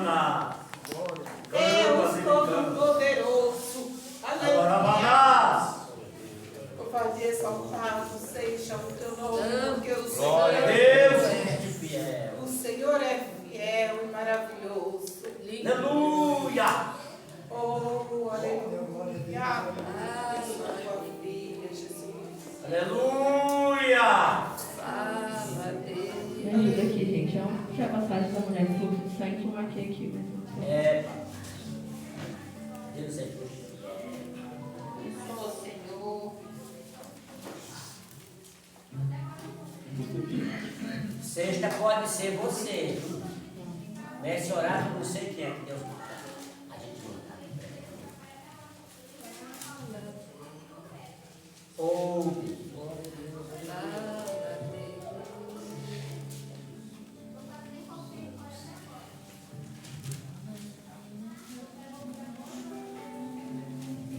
Cima. Deus Todo-Poderoso. Aleluia. Vou fazer exaltado seja o teu nome, porque o Glória a Senhor Deus. Fiel. o Senhor é fiel e maravilhoso. Aleluia. Oh, aleluia. Abençoa a tua filha, Jesus. Aleluia. Me ajuda aqui, gente. É a passagem da mulher do fluxo de sangue que eu marquei aqui. Deus é Deus. Abençoa, Senhor. Sexta pode ser você. Nesse horário, não sei quem é que Deus está. A gente não está. Oh,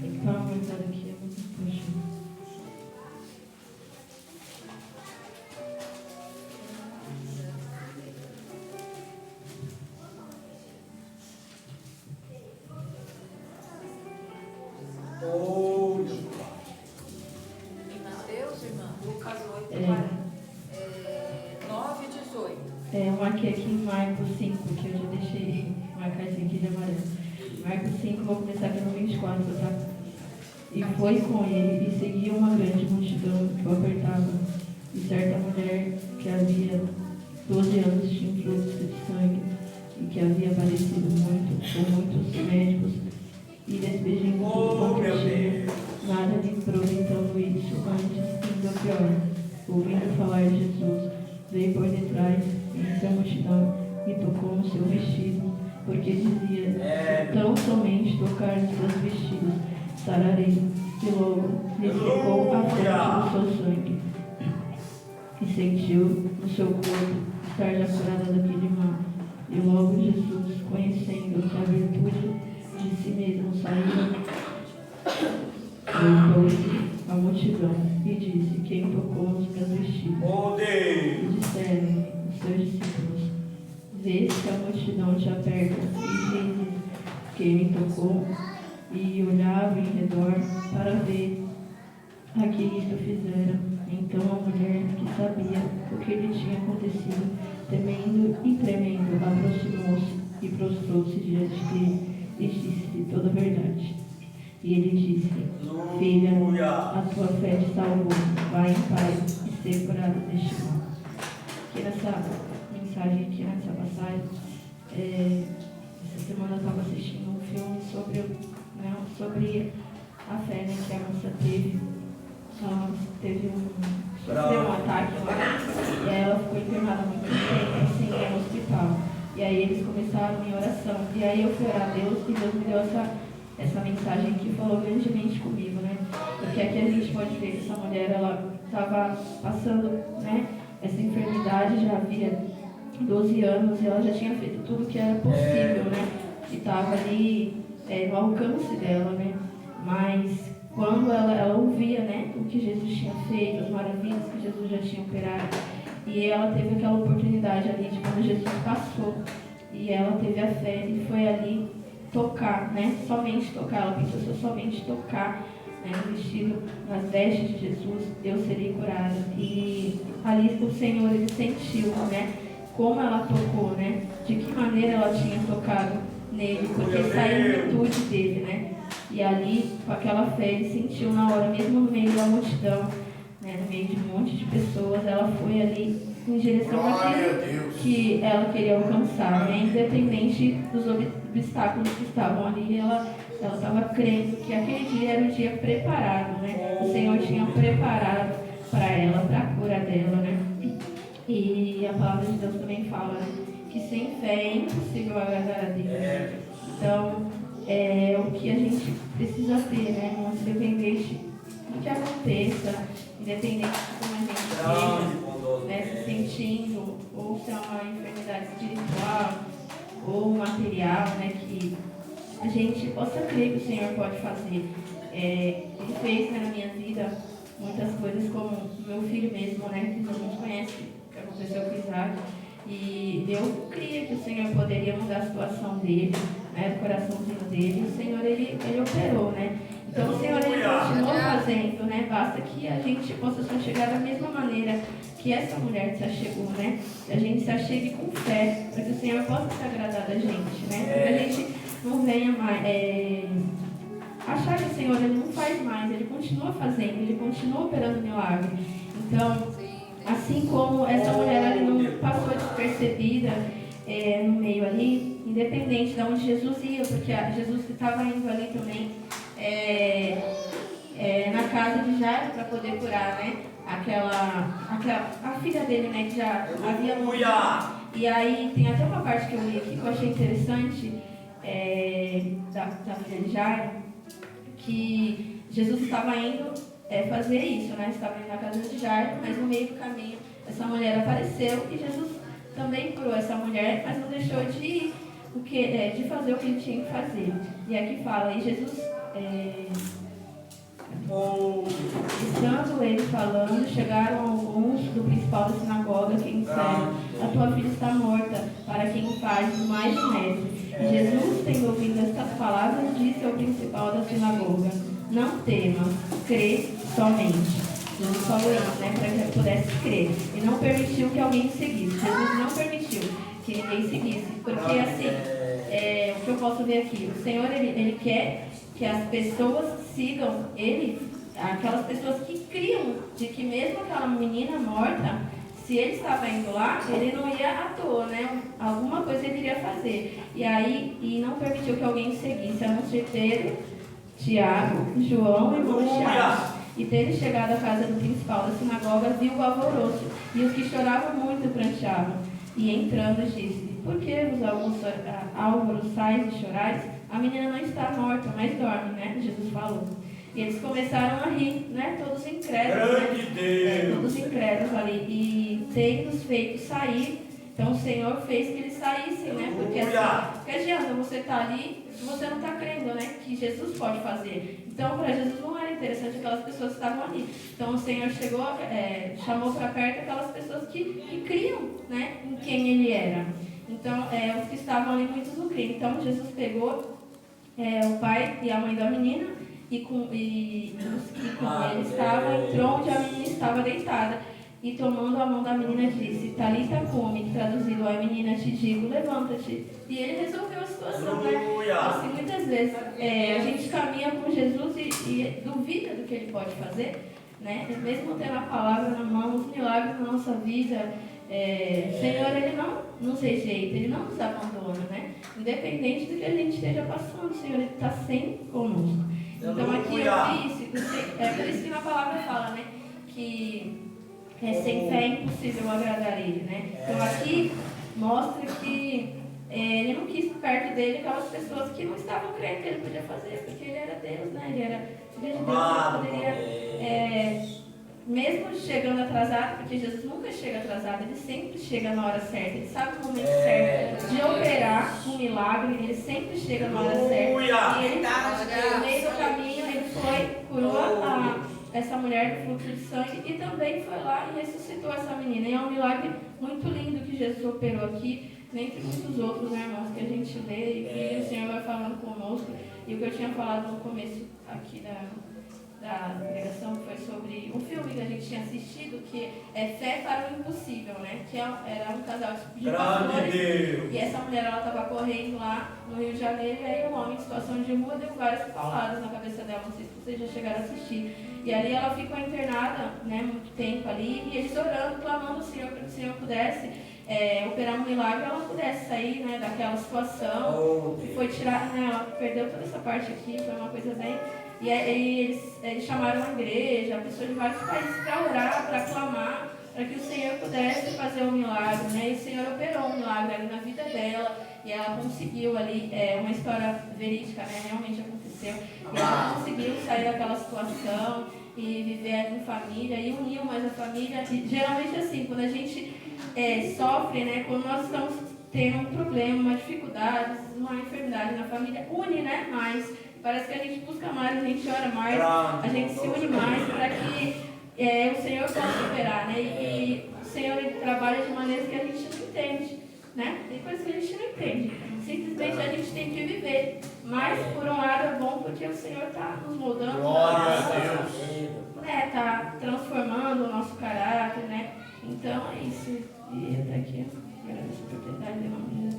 Tem que ficar aumentando aqui. Puxa. oh, Em Mateus, irmã, Lucas 8, É. 9 e 18. Eu marquei aqui em Marcos 5, que eu já deixei marcadinho aqui de amarelo. Marcos 5, vou começar aqui no 24, tá? E foi com ele, e seguia uma grande multidão que o apertava. E certa mulher que havia 12 anos tinha um fluxo de sangue, e que havia padecido muito, com muitos médicos, e despejando tudo quanto tinha, nada lhe aproveitando isso, antes indo pior. Ouvindo falar de Jesus, veio por detrás, entre a multidão, e tocou no seu vestido, porque dizia, se tão somente tocar nos seus vestidos, sararei. E logo lhe secou a fonte do seu sangue, e sentiu no seu corpo estar já curada daquele mal. E logo Jesus, conhecendo que a virtude de si mesmo saía, voltou-se à multidão e disse, quem tocou nos meus vestidos? oh E Deus. disseram os seus discípulos, vês que a multidão te aperta e dizes, quem me tocou? E olhava em redor para ver a que isto fizera. Então a mulher, que sabia o que lhe tinha acontecido, temendo e tremendo, aproximou-se e prostrou-se diante dele e disse toda a verdade. E ele disse, filha, a tua fé te salvou, vai em paz e ser curada deste mal. Aqui nessa mensagem, aqui nessa passagem, essa semana eu estava assistindo um filme sobre a fé, né, que a moça teve. Ela sofreu um ataque lá, e aí ela ficou internada muito tempo, assim, no hospital. E aí eles começaram em oração. E aí eu fui orar a Deus, e Deus me deu essa mensagem que falou grandemente comigo, né? Porque aqui a gente pode ver que essa mulher, ela estava passando, né, essa enfermidade, já havia 12 anos, e ela já tinha feito tudo que era possível, né? E estava ali no alcance dela, né? Mas quando ela ouvia, né, o que Jesus tinha feito, as maravilhas que Jesus já tinha operado, e ela teve aquela oportunidade ali de quando Jesus passou, e ela teve a fé e foi ali tocar, né, somente tocar, ela pensou, se eu somente tocar, né, no vestido, nas vestes de Jesus, eu serei curada. E ali o Senhor, ele sentiu, né, como ela tocou, né, de que maneira ela tinha tocado nele, porque saiu em virtude dele, né. E ali, com aquela fé, ele sentiu na hora, mesmo no meio da multidão, né, no meio de um monte de pessoas, ela foi ali em direção àquilo que ela queria alcançar, né, independente dos obstáculos que estavam ali, ela estava crendo que aquele dia era um dia preparado, né, o Senhor tinha preparado para ela, para a cura dela, né. E a palavra de Deus também fala, né, que sem fé é impossível agradar a Deus. Então, o que a gente precisa ter, né? Independente do que aconteça, independente de como a gente esteja, né, se sentindo, ou se é uma enfermidade espiritual ou material, né, que a gente possa crer que o Senhor pode fazer. Ele fez, né, na minha vida muitas coisas, como o meu filho mesmo, né, que todo mundo conhece, que aconteceu com o Isaac. E eu cria que o Senhor poderia mudar a situação dele, né, do coraçãozinho dele. O Senhor, ele operou, né? Então o Senhor, ele continuou fazendo, né? Basta que a gente possa se chegar da mesma maneira que essa mulher se achegou, né? Que a gente se achegue com fé, para que o Senhor possa se agradar da gente, né? Para que a gente não venha mais achar que o Senhor, ele não faz mais, ele continua fazendo, ele continua operando milagre. Então, assim como essa mulher ali não passou despercebida no meio ali, independente de onde Jesus ia, porque Jesus estava indo ali também na casa de Jairo para poder curar, né? A filha dele, né, que já havia morrido. E aí tem até uma parte que eu li aqui que eu achei interessante da filha de Jairo, que Jesus estava indo fazer isso, né? Estava indo na casa de Jairo, mas no meio do caminho essa mulher apareceu e Jesus também curou essa mulher, mas não deixou de fazer o que ele tinha que fazer. E aqui fala, e Jesus, estando ele falando, chegaram alguns do principal da sinagoga que disseram, a tua filha está morta, para quem faz mais de mestre. E Jesus, tendo ouvido estas palavras, disse ao principal da sinagoga, não temas, crê somente. Jesus falou isso, né, para que ele pudesse crer. E não permitiu que alguém seguisse. Jesus não permitiu que ninguém seguisse. Porque assim, o que eu posso ver aqui, o Senhor, ele quer que as pessoas sigam ele, aquelas pessoas que criam de que mesmo aquela menina morta, se ele estava indo lá, ele não ia à toa, né? Alguma coisa ele iria fazer. E não permitiu que alguém seguisse, a não ser Pedro, Tiago, João e irmão Tiago. E tendo chegado à casa do principal da sinagoga, viu o alvoroço, e os que choravam muito pranteavam. E entrando disse, por que vos alvoroçais e chorais? A menina não está morta, mas dorme, né? Jesus falou. E eles começaram a rir, né? Todos incrédulos. Né? Todos incrédulos ali. E tendo-os feito sair, então o Senhor fez que eles saíssem, né? Porque assim, que adianta você estar ali se você não está crendo, né? Que Jesus pode fazer. Então, para Jesus não era interessante aquelas pessoas que estavam ali. Então, o Senhor chegou, chamou para perto aquelas pessoas que criam, né? Em quem Ele era. Então, os que estavam ali, muitos não criam. Então, Jesus pegou o pai e a mãe da menina e os que com ele estavam, entrou onde a menina estava deitada. E tomando a mão da menina disse, Talita cumi, que traduzido é, menina, te digo, levanta-te. E ele resolveu a situação, né? Assim, muitas vezes a gente caminha com Jesus e duvida do que ele pode fazer, né? Mesmo tendo a palavra na mão, os milagres na nossa vida, o Senhor, ele não nos rejeita, ele não nos abandona, né? Independente do que a gente esteja passando, o Senhor, ele está sempre conosco. Então aqui eu disse, por isso que na palavra fala, né? Que sem fé é impossível agradar ele, né? Então aqui mostra que ele não quis perto dele aquelas pessoas que não estavam crendo que ele podia fazer, porque ele era Deus, né? Ele era filho de Deus, ele poderia, mesmo chegando atrasado, porque Jesus nunca chega atrasado, ele sempre chega na hora certa, ele sabe o momento certo de operar um milagre, ele sempre chega na hora certa. E ele, no meio do caminho, ele foi, curou essa mulher do fluxo de sangue e também foi lá e ressuscitou essa menina. E é um milagre muito lindo que Jesus operou aqui, dentre muitos outros, né, irmãos, que a gente lê e que o Senhor vai falando conosco. E o que eu tinha falado no começo aqui da pregação foi sobre um filme que a gente tinha assistido, que é Fé para o Impossível, né? Que era um casal de pastores. E essa mulher, ela estava correndo lá no Rio de Janeiro, e aí um homem em situação de rua deu várias pauladas na cabeça dela, não sei se vocês já chegaram a assistir. E ali ela ficou internada, né, muito tempo ali, e eles orando, clamando ao Senhor para que o Senhor pudesse operar um milagre, ela pudesse sair, né, daquela situação. E foi tirar, né, ela perdeu toda essa parte aqui, foi uma coisa bem... E aí eles chamaram a igreja, pessoas de vários países para orar, para clamar, para que o Senhor pudesse fazer um milagre, né? E o Senhor operou um milagre ali na vida dela, e ela conseguiu ali, uma história verídica, né? Realmente aconteceu, e ela conseguiu sair daquela situação e viver em família, e uniu mais a família. E, geralmente assim, quando a gente sofre, né? Quando nós estamos tendo um problema, uma dificuldade, uma enfermidade na família, une, né? Mais. Parece que a gente busca mais, a gente ora mais, a gente se une mais para que o Senhor possa operar, né? E Senhor ele trabalha de maneiras que a gente não entende, né? Tem coisas que a gente não entende. Simplesmente a gente tem que viver. Mas, por um lado, é bom porque o Senhor está nos moldando. Glória a Deus. Né? Está transformando o nosso caráter, né? Então, é isso. E até aqui, agradeço por ter dado em nome de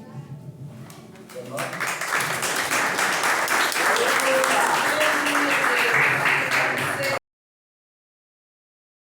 Jesus.